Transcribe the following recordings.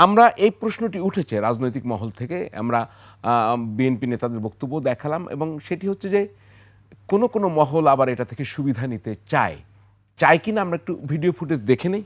আমরা এই প্রশ্নটি উঠেছে রাজনৈতিক মহল থেকে। আমরা বিএনপি নেতাদের বক্তব্য দেখালাম এবং সেটি হচ্ছে যে কোনো কোনো মহল আবার এটা থেকে সুবিধা নিতে চায় কিনা আমরা একটু ভিডিও ফুটেজ দেখে নিই।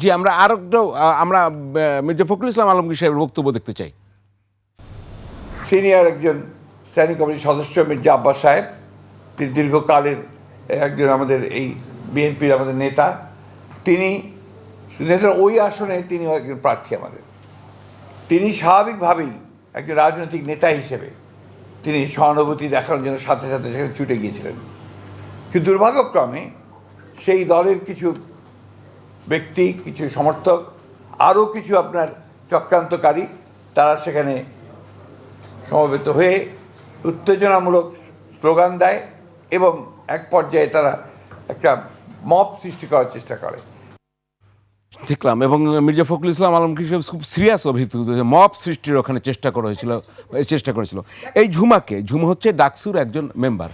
জি, আমরা আমরা মির্জা ফখরুল ইসলাম আলমগীর সাহেবের বক্তব্য দেখতে চাই। সিনিয়র একজন স্ট্যান্ডিং কমিটির সদস্য মির্জা আব্বাস সাহেব, তিনি দীর্ঘকালের একজন আমাদের এই বিএনপির আমাদের নেতা। তিনি নেতার ওই আসনে তিনিও একজন প্রার্থী আমাদের। তিনি স্বাভাবিকভাবেই একজন রাজনৈতিক নেতা হিসেবে তিনি সহানুভূতি দেখানোর জন্য সাথে সাথে সেখানে ছুটে গিয়েছিলেন। কিন্তু দুর্ভাগ্যক্রমে সেই দলের কিছু ব্যক্তি, কিছু সমর্থক, আরও কিছু আপনার চক্রান্তকারী, তারা সেখানে সমবেত হয়ে উত্তেজনামূলক স্লোগান দেয় এবং এক পর্যায়ে তারা একটা মব সৃষ্টি করার চেষ্টা করে। দেখলাম এবং মির্জা ফখরুল ইসলাম আলমগীর সাহেব খুব সিরিয়াস অভিযুক্ত যে মব সৃষ্টির ওখানে চেষ্টা করেছিল। এই ঝুমা হচ্ছে ডাকসুর একজন মেম্বার,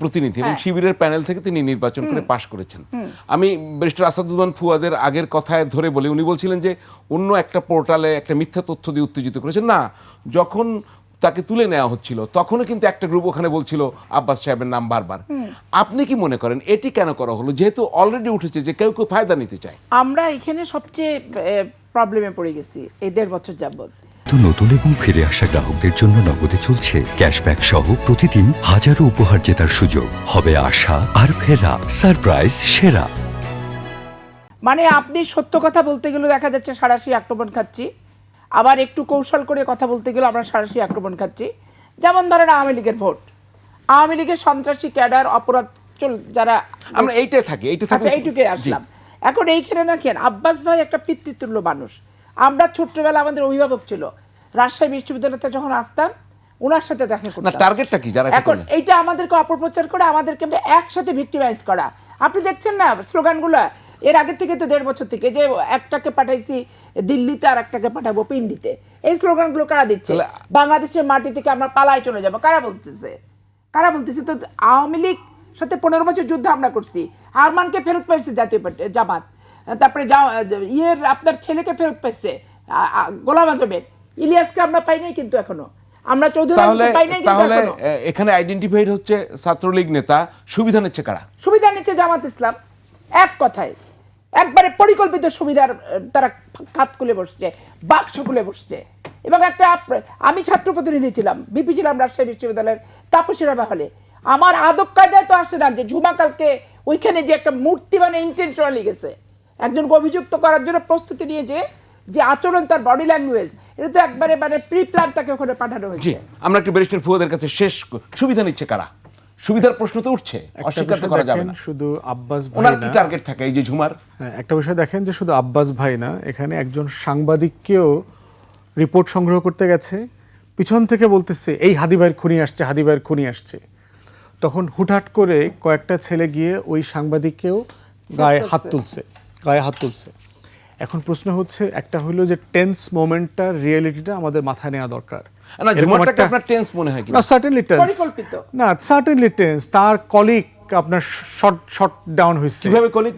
প্রতিনিধি এবং শিবিরের প্যানেল থেকে তিনি নির্বাচন করে পাশ করেছেন। আমি ব্যারিস্টার আসাদুজ্জামান ফুয়াদের আগের কথায় ধরে বলি, উনি বলছিলেন যে অন্য একটা পোর্টালে একটা মিথ্যা তথ্য দিয়ে উত্তেজিত করেছেন। না, যখন তাকে তুলে নেওয়া হচ্ছিল তখনও কিন্তু একটা গ্রুপ ওখানে বলছিল আব্বাস সাহেবের নাম বারবার। আপনি কি মনে করেন এটি কেন করা হলো, যেহেতু অলরেডি উঠেছে যে কেউ ফায়দা নিতে চায়? আমরা এখানে সবচেয়ে প্রবলেমে পড়ে গেছি এই 1.5 বছর যাবত। নতুন এবং ফিরে আসা গ্রাহকদের জন্য নগদে চলছে ক্যাশব্যাক সহ প্রতিদিন হাজারো উপহার জেতার সুযোগ। হবে আশা আর ফেরা সারপ্রাইজ সেরা। মানে আপনি সত্য কথা বলতে গেলে দেখা যাচ্ছে সারাশি আক্রমণ খাচ্ছি, আবার একটু কৌশল করে কথা বলতে গেলে আমরা সারাশি আক্রমণ খাচ্ছি। যেমন ধরেন আওয়ামী লীগের ভোট, আওয়ামী লীগের সন্ত্রাসী ক্যাডার অপরাধ যারা, আমরা এইটাই থাকি এইটুকুই আসলাম। এখন এইখানে দেখেন আব্বাস ভাই একটা পিতৃতুল্য মানুষ। আমরা ছোট্টবেলা আমাদের অভিভাবক ছিল, রাজশাহী বিশ্ববিদ্যালয়তে যখন আসতাম ওনার সাথে দেখা করতাম। টার্গেটটা কি? এখন এইটা আমাদেরকে অপপ্রচার করে আমাদেরকে একসাথে ভিক্টিমাইজ করা। আপনি দেখছেন না স্লোগানগুলো এর আগে থেকে, তো 1.5 বছর থেকে, যে একটাকে পাঠাইছি দিল্লিতে আর একটাকে পাঠাবো পিন্ডিতে, এই স্লোগানগুলো কারা দিচ্ছে? বাংলাদেশের মাটি থেকে আমরা পালায় চলে যাবো, কারা বলতেছে? তো আওয়ামী লীগ সাথে 15 বছর যুদ্ধ আমরা করছি, আরমানকে ফেরত পাইছে জাতীয় জামাত, তারপরে আপনার ছেলেকে ফেরত পাইছে গোলাম আজমের, ইলিয়াসকে আমরা পাই নাই কিন্তু এখনো, আমরা চৌধুরী পাই নাই। তাহলে এখানে আইডেন্টিফাইড হচ্ছে ছাত্রলীগ নেতা, সুবিধা নিচ্ছে কারা? সুবিধা নিচ্ছে জামাত ইসলাম। এক কথায় একবারে পরিকল্পিত সুবিধার তারা খাত খুলে বসছে, বাক্স খুলে বসছে। এবং একটা, আমি ছাত্র প্রতিনিধি ছিলাম, বিপি ছিলাম রাজশাহী বিশ্ববিদ্যালয়ের তাপসীরা হলে। আমার আদব কায়দায় তো আসে না যে ঝুমা কালকে ওইখানে যে একটা মূর্তি মানে ইন্টেনশনালি গেছে একজনকে অভিযুক্ত করার জন্য প্রস্তুতি নিয়ে, যে আচরণ, তার বডি ল্যাঙ্গুয়েজ, এটা তো একবারে মানে প্রি প্ল্যান তাকে ওখানে পাঠানো হয়েছে। আমরা একটু ব্যারিস্টার ফুয়াদের কাছে শেষ, সুবিধা নিচ্ছে কারা? সুবিধার প্রশ্ন তো উঠছে, অস্বীকার করা যাবে না। শুধু আব্বাস ভাই ওনার কি টার্গেট থাকে এই যে ঝুমার? একটা বিষয় দেখেন যে শুধু আব্বাস ভাই না, এখানে একজন সাংবাদিককেও রিপোর্ট সংগ্রহ করতে গেছে, পিছন থেকে বলতেছে এই হাদি ভাইয়ের খুনি আসছে। তখন হুটহাট করে কয়েকটা ছেলে গিয়ে ওই সাংবাদিককেও গায়ে হাত তুলছে। এখন প্রশ্ন হচ্ছে, একটা হলো যে টেন্স মোমেন্টটা, রিয়েলিটিটা আমাদের মাথায় নেওয়া দরকার। তার কলিগ আপনার শট ডাউন হয়েছে। কিভাবে কলিগ?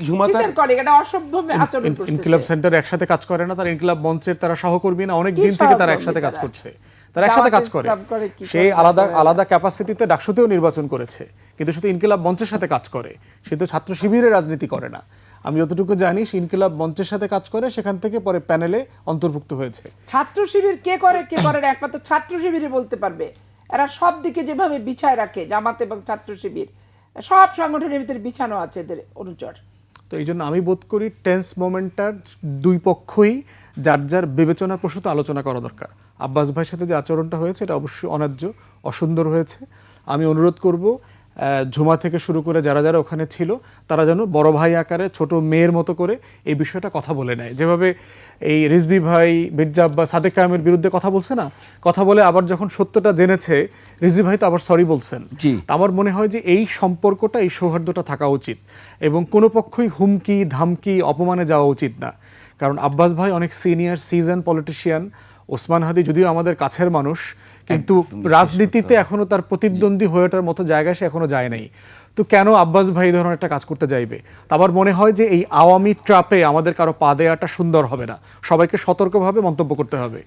ইনকিলাব সেন্টার একসাথে কাজ করে না, তার ইনকিলাব মঞ্চের তারা সহকর্মী না, অনেক দিন থেকে তারা একসাথে কাজ করছে, তারা একসাথে কাজ করে। সেই আলাদা ক্যাপাসিটিতে ডাকসুতেও নির্বাচন করেছে, কিন্তু শুধু ইনকিলাব মঞ্চের সাথে কাজ করে, সে তো ছাত্র শিবিরের রাজনীতি করে না। আমি যতটুকু জানি সে ইনকিলাব মঞ্চের সাথে কাজ করে, সেখান থেকে পরে প্যানেলে অন্তর্ভুক্ত হয়েছে। ছাত্র শিবির কে করে না একমাত্র ছাত্র শিবিরই বলতে পারবে। এরা সব দিকে যেভাবে বিছায় রাখে, জামাত এবং ছাত্র শিবির সব সংগঠনের ভিতরে বিছানো আছে এদের অনুচর। তো এই জন্য আমি বোধ করি টেন্স মোমেন্টটার দুই পক্ষই যার যার বিবেচনার প্রসূত আলোচনা করা দরকার। আব্বাস ভাইয়ের সাথে যে আচরণটা হয়েছে এটা অবশ্যই অন্যায্য, অসুন্দর হয়েছে। আমি অনুরোধ করব ঝুমা থেকে শুরু করে যারা যারা ওখানে ছিল তারা যেন বড় ভাই আকারে ছোট মেয়ের মতো করে এই বিষয়টা কথা বলে নেয়। যেভাবে এই রিজভী ভাই, মির্জা আব্বাস, সাদেক কায়েমের বিরুদ্ধে কথা বলছে না, কথা বলে আবার যখন সত্যটা জেনেছে রিজভী ভাই তো আবার সরি বলছেন। জি। আমার মনে হয় যে এই সম্পর্কটা, এই সৌহার্দ্যটা থাকা উচিত এবং কোনো পক্ষই হুমকি ধামকি অপমানে যাওয়া উচিত না। কারণ আব্বাস ভাই অনেক সিনিয়র সিজন পলিটিশিয়ান, ওসমান হাদি যদিও আমাদের কাছের মানুষ, কিন্তু রাজনীতিতে এখনো তার প্রতিদ্বন্দ্বী হয়ে ওঠার মতো জায়গায় সে এখনো যায় নাই। তো কেন আব্বাস ভাই এই ধরনের একটা কাজ করতে যাইবে? তো আমার মনে হয় যে এই আওয়ামী ট্রাপে আমাদের কারো পা দেওয়াটা সুন্দর হবে না, সবাইকে সতর্কভাবে মন্তব্য করতে হবে।